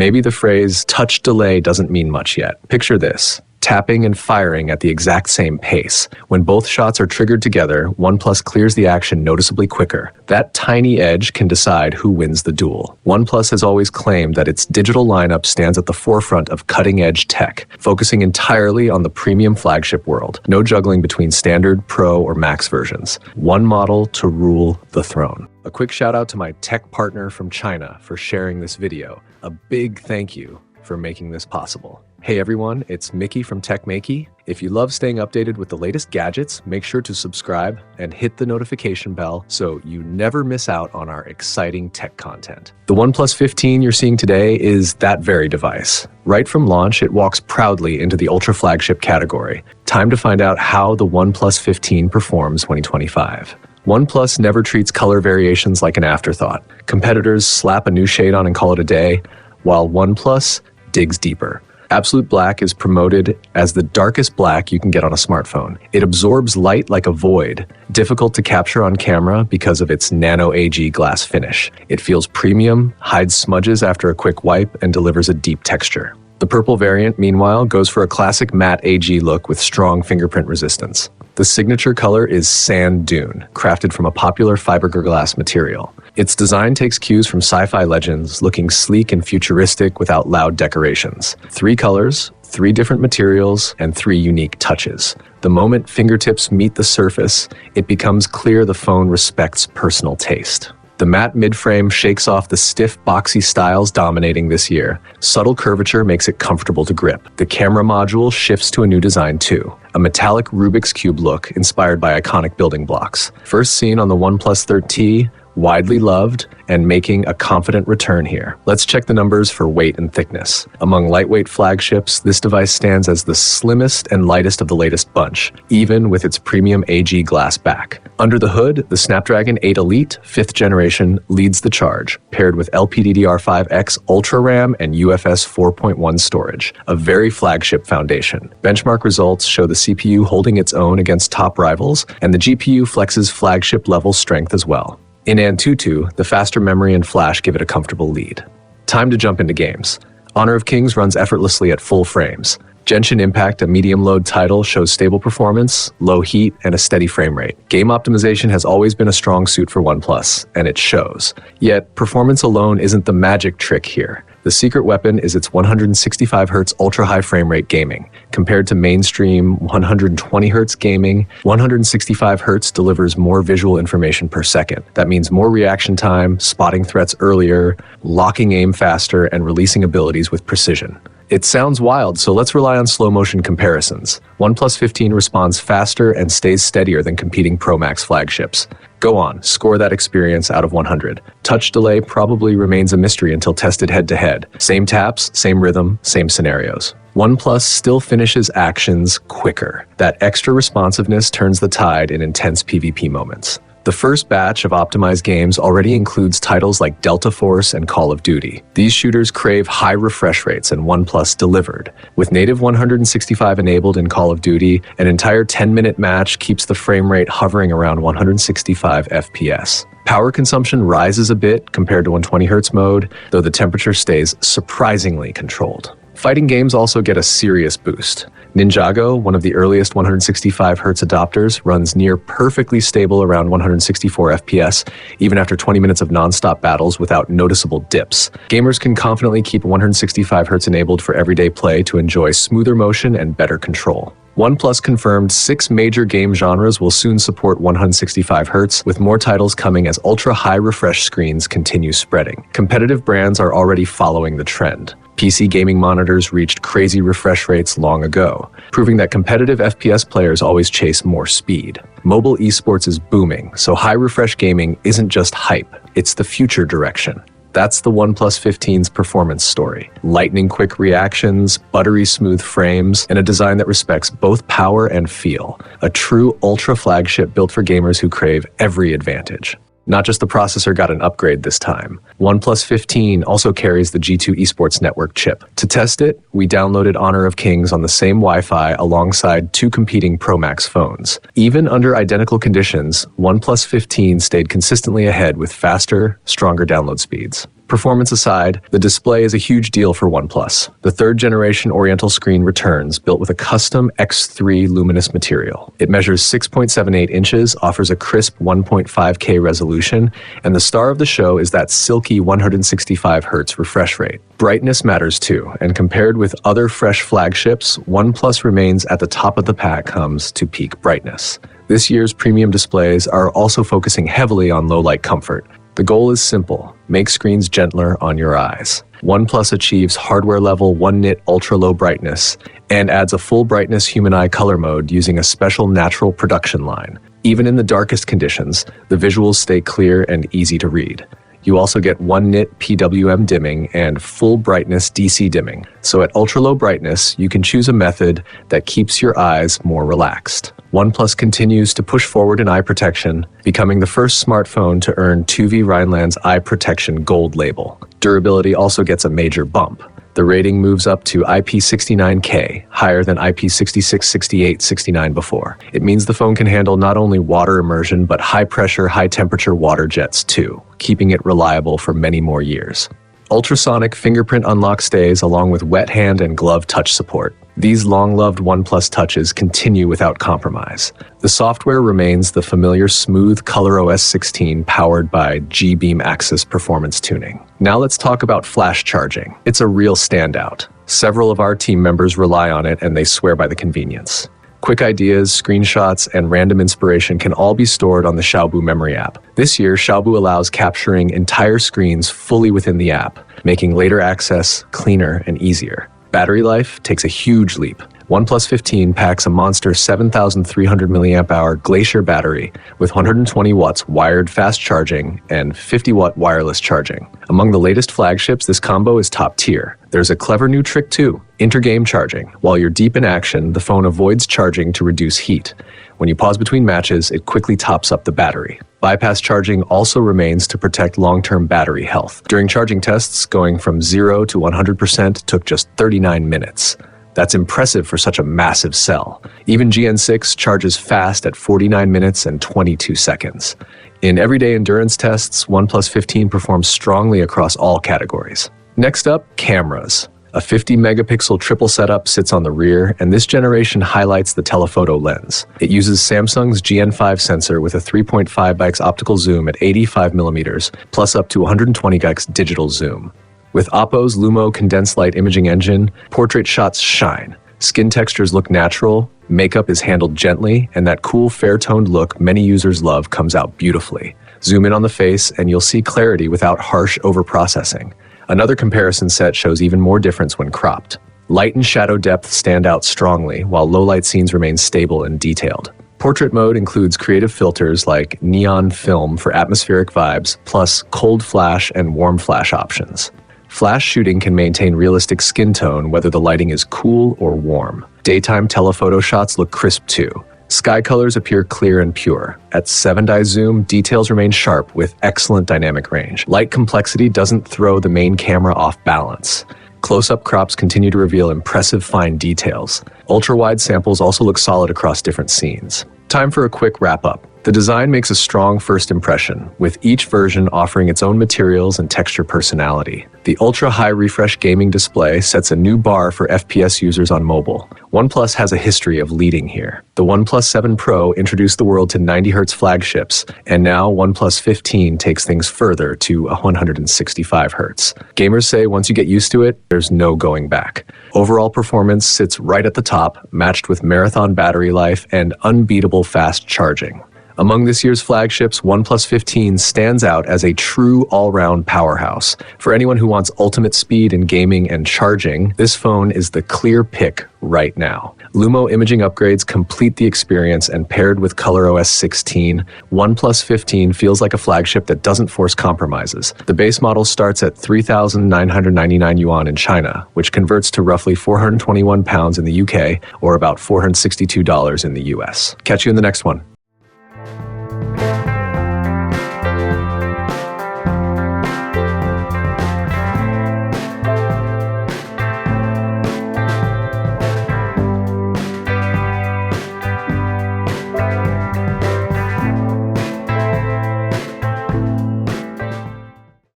maybe the phrase touch delay doesn't mean much yet. Picture this. Tapping and firing at the exact same pace. When both shots are triggered together, OnePlus clears the action noticeably quicker. That tiny edge can decide who wins the duel. OnePlus has always claimed that its digital lineup stands at the forefront of cutting-edge tech, focusing entirely on the premium flagship world. No juggling between standard, pro, or max versions. One model to rule the throne. A quick shout out to my tech partner from China for sharing this video. A big thank you for making this possible. Hey everyone, it's Maiky from techmaiky. If you love staying updated with the latest gadgets, make sure to subscribe and hit the notification bell so you never miss out on our exciting tech content. The OnePlus 15 you're seeing today is that very device. Right from launch, it walks proudly into the ultra flagship category. Time to find out how the OnePlus 15 performs 2025. OnePlus never treats color variations like an afterthought. Competitors slap a new shade on and call it a day, while OnePlus digs deeper. Absolute Black is promoted as the darkest black you can get on a smartphone. It absorbs light like a void, difficult to capture on camera because of its nano AG glass finish. It feels premium, hides smudges after a quick wipe, and delivers a deep texture. The purple variant, meanwhile, goes for a classic matte AG look with strong fingerprint resistance. The signature color is Sand Dune, crafted from a popular fiberglass material. Its design takes cues from sci-fi legends, looking sleek and futuristic without loud decorations. 3 colors, 3 different materials, and 3 unique touches. The moment fingertips meet the surface, it becomes clear the phone respects personal taste. The matte mid-frame shakes off the stiff, boxy styles dominating this year. Subtle curvature makes it comfortable to grip. The camera module shifts to a new design too, a metallic Rubik's Cube look inspired by iconic building blocks. First seen on the OnePlus 13T, widely loved, and making a confident return here. Let's check the numbers for weight and thickness. Among lightweight flagships, this device stands as the slimmest and lightest of the latest bunch, even with its premium AG glass back. Under the hood, the Snapdragon 8 Elite 5th generation leads the charge, paired with LPDDR5X Ultra RAM and UFS 4.1 storage, a very flagship foundation. Benchmark results show the CPU holding its own against top rivals, and the GPU flexes flagship-level strength as well. In Antutu, the faster memory and flash give it a comfortable lead. Time to jump into games. Honor of Kings runs effortlessly at full frames. Genshin Impact, a medium-load title, shows stable performance, low heat, and a steady frame rate. Game optimization has always been a strong suit for OnePlus, and it shows. Yet, performance alone isn't the magic trick here. The secret weapon is its 165Hz ultra-high frame rate gaming. Compared to mainstream 120Hz gaming, 165Hz delivers more visual information per second. That means more reaction time, spotting threats earlier, locking aim faster, and releasing abilities with precision. It sounds wild, so let's rely on slow-motion comparisons. OnePlus 15 responds faster and stays steadier than competing Pro Max flagships. Go on, score that experience out of 100. Touch delay probably remains a mystery until tested head-to-head. Same taps, same rhythm, same scenarios. OnePlus still finishes actions quicker. That extra responsiveness turns the tide in intense PvP moments. The first batch of optimized games already includes titles like Delta Force and Call of Duty. These shooters crave high refresh rates, and OnePlus delivered. With native 165 enabled in Call of Duty, an entire 10-minute match keeps the frame rate hovering around 165 FPS. Power consumption rises a bit compared to 120Hz mode, though the temperature stays surprisingly controlled. Fighting games also get a serious boost. Ninjago, one of the earliest 165Hz adopters, runs near perfectly stable around 164 FPS, even after 20 minutes of non-stop battles without noticeable dips. Gamers can confidently keep 165Hz enabled for everyday play to enjoy smoother motion and better control. OnePlus confirmed 6 major game genres will soon support 165Hz, with more titles coming as ultra-high refresh screens continue spreading. Competitive brands are already following the trend. PC gaming monitors reached crazy refresh rates long ago, proving that competitive FPS players always chase more speed. Mobile esports is booming, so high refresh gaming isn't just hype, it's the future direction. That's the OnePlus 15's performance story. Lightning quick reactions, buttery smooth frames, and a design that respects both power and feel. A true ultra flagship built for gamers who crave every advantage. Not just the processor got an upgrade this time. OnePlus 15 also carries the G2 esports network chip. To test it, we downloaded Honor of Kings on the same Wi-Fi alongside 2 competing Pro Max phones. Even under identical conditions, OnePlus 15 stayed consistently ahead with faster, stronger download speeds. Performance aside, the display is a huge deal for OnePlus. The third-generation Oriental screen returns, built with a custom X3 luminous material. It measures 6.78 inches, offers a crisp 1.5K resolution, and the star of the show is that silky 165 Hz refresh rate. Brightness matters too, and compared with other fresh flagships, OnePlus remains at the top of the pack comes to peak brightness. This year's premium displays are also focusing heavily on low-light comfort. The goal is simple: make screens gentler on your eyes. OnePlus achieves hardware-level 1-nit ultra-low brightness and adds a full brightness human eye color mode using a special natural production line. Even in the darkest conditions, the visuals stay clear and easy to read. You also get 1-nit PWM dimming and full brightness DC dimming. So at ultra-low brightness, you can choose a method that keeps your eyes more relaxed. OnePlus continues to push forward in eye protection, becoming the first smartphone to earn 2V Rhineland's Eye Protection Gold label. Durability also gets a major bump. The rating moves up to IP69K, higher than IP66, 68, 69 before. It means the phone can handle not only water immersion, but high-pressure, high-temperature water jets too, keeping it reliable for many more years. Ultrasonic fingerprint unlock stays along with wet hand and glove touch support. These long-loved OnePlus touches continue without compromise. The software remains the familiar smooth ColorOS 16 powered by G-Beam Axis performance tuning. Now let's talk about flash charging. It's a real standout. Several of our team members rely on it and they swear by the convenience. Quick ideas, screenshots, and random inspiration can all be stored on the Xiaobu memory app. This year, Xiaobu allows capturing entire screens fully within the app, making later access cleaner and easier. Battery life takes a huge leap. OnePlus 15 packs a monster 7,300 mAh Glacier battery with 120 watts wired fast charging and 50 watt wireless charging. Among the latest flagships, this combo is top tier. There's a clever new trick too: inter-game charging. While you're deep in action, the phone avoids charging to reduce heat. When you pause between matches, it quickly tops up the battery. Bypass charging also remains to protect long-term battery health. During charging tests, going from 0 to 100% took just 39 minutes. That's impressive for such a massive cell. Even GN6 charges fast at 49 minutes and 22 seconds. In everyday endurance tests, OnePlus 15 performs strongly across all categories. Next up, cameras. A 50-megapixel triple setup sits on the rear, and this generation highlights the telephoto lens. It uses Samsung's GN5 sensor with a 3.5x optical zoom at 85mm, plus up to 120x digital zoom. With OPPO's LUMO condensed light imaging engine, portrait shots shine. Skin textures look natural, makeup is handled gently, and that cool, fair-toned look many users love comes out beautifully. Zoom in on the face, and you'll see clarity without harsh overprocessing. Another comparison set shows even more difference when cropped. Light and shadow depth stand out strongly, while low-light scenes remain stable and detailed. Portrait mode includes creative filters like neon film for atmospheric vibes, plus cold flash and warm flash options. Flash shooting can maintain realistic skin tone whether the lighting is cool or warm. Daytime telephoto shots look crisp too. Sky colors appear clear and pure. At 7x zoom, details remain sharp with excellent dynamic range. Light complexity doesn't throw the main camera off balance. Close-up crops continue to reveal impressive fine details. Ultra-wide samples also look solid across different scenes. Time for a quick wrap-up. The design makes a strong first impression, with each version offering its own materials and texture personality. The ultra-high refresh gaming display sets a new bar for FPS users on mobile. OnePlus has a history of leading here. The OnePlus 7 Pro introduced the world to 90Hz flagships, and now OnePlus 15 takes things further to 165Hz. Gamers say once you get used to it, there's no going back. Overall performance sits right at the top, matched with marathon battery life and unbeatable fast charging. Among this year's flagships, OnePlus 15 stands out as a true all-round powerhouse. For anyone who wants ultimate speed in gaming and charging, this phone is the clear pick right now. LUMO imaging upgrades complete the experience, and paired with ColorOS 16, OnePlus 15 feels like a flagship that doesn't force compromises. The base model starts at 3,999 yuan in China, which converts to roughly 421 pounds in the UK, or about $462 in the US. Catch you in the next one.